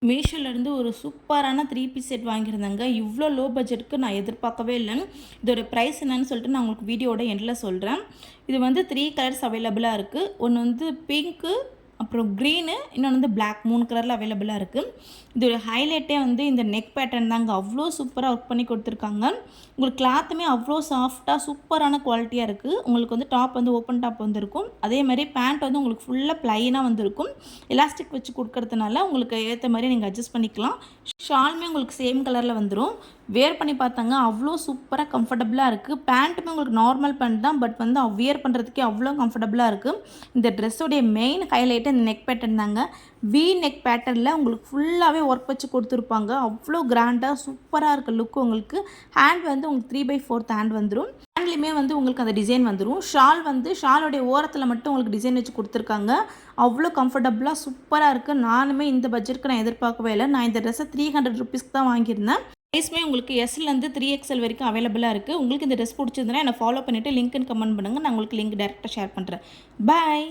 மீஷோலேருந்து ஒரு சூப்பரான 3 piece set வாங்கியிருந்தேங்க. இவ்வளோ லோ பட்ஜெட்டுக்கு நான் எதிர்பார்க்கவே இல்ல. இதோட ப்ரைஸ் என்னன்னு சொல்லிட்டு நான் உங்களுக்கு வீடியோட எண்டில சொல்றேன். இது வந்து 3 கலர்ஸ் அவைலபிளா இருக்கு. ஒண்ணு வந்து பிங்க்கு, அப்புறம் க்ரீனு, இன்னொன்று வந்து பிளாக் 3 கலரில் அவைலபிளாக இருக்குது. இதோட ஹைலைட்டே வந்து இந்த நெக் பேட்டர்ன் தாங்க. அவ்வளோ சூப்பராக ஒர்க் பண்ணி கொடுத்துருக்காங்க. உங்களுக்கு கிளாத்துமே அவ்வளோ சாஃப்டாக சூப்பரான குவாலிட்டியாக இருக்குது. உங்களுக்கு வந்து டாப் வந்து ஓப்பன் டாப் வந்துருக்கும். அதே மாதிரி பேண்ட் வந்து உங்களுக்கு ஃபுல்லாக ப்ளைனாக வந்துருக்கும். எலாஸ்டிக் வச்சு கொடுக்கறதுனால உங்களுக்கு ஏற்ற மாதிரி நீங்கள் அட்ஜஸ்ட் பண்ணிக்கலாம். ஷாலுமே உங்களுக்கு சேம் கலரில் வந்துடும். வேர் பண்ணி பார்த்தாங்க, அவ்வளோ சூப்பராக கம்ஃபர்டபுளாக இருக்குது. பேண்ட்டுமே உங்களுக்கு நார்மல் பேண்ட் தான், பட் வந்து வியர் பண்ணுறதுக்கே அவ்வளோ கம்ஃபர்டபுளாக இருக்குது. இந்த ட்ரெஸ்ஸோடைய மெயின் ஹைலைட்டு இந்த நெக் பேட்டர்ன் தாங்க. வி நெக் பேட்டர்னில் உங்களுக்கு ஃபுல்லாகவே ஒர்க் வச்சு கொடுத்துருப்பாங்க. அவ்வளோ கிராண்டாக சூப்பராக இருக்குது லுக். உங்களுக்கு ஹேண்ட் வந்து உங்களுக்கு 3/4 ஹேண்ட் வந்துடும். ஹேண்ட்லேயுமே வந்து உங்களுக்கு அந்த டிசைன் வந்துடும். ஷால் வந்து ஷாலோடைய ஓரத்தில் மட்டும் உங்களுக்கு டிசைன் வச்சு கொடுத்துருக்காங்க. அவ்வளோ கம்ஃபர்டபுளாக சூப்பராக இருக்குது. நானுமே இந்த பட்ஜெட்டுக்கு நான் எதிர்பார்க்கவே இல்லை. நான் இந்த ட்ரெஸ்ஸை 300 ருபீஸ்க்கு தான் வாங்கியிருந்தேன். ப்ரைஸ்மே உங்களுக்கு எஸ்லேருந்து 3XL வரைக்கும் அவைலபிளாக இருக்குது. உங்களுக்கு இந்த ட்ரெஸ் பிடிச்சிருந்தனா என்னை ஃபாலோ பண்ணிவிட்டு லிங்க்னு கமெண்ட் பண்ணுங்கள். நான் உங்களுக்கு லிங்க் டேரெக்டாக ஷேர் பண்ணுறேன். பாய்.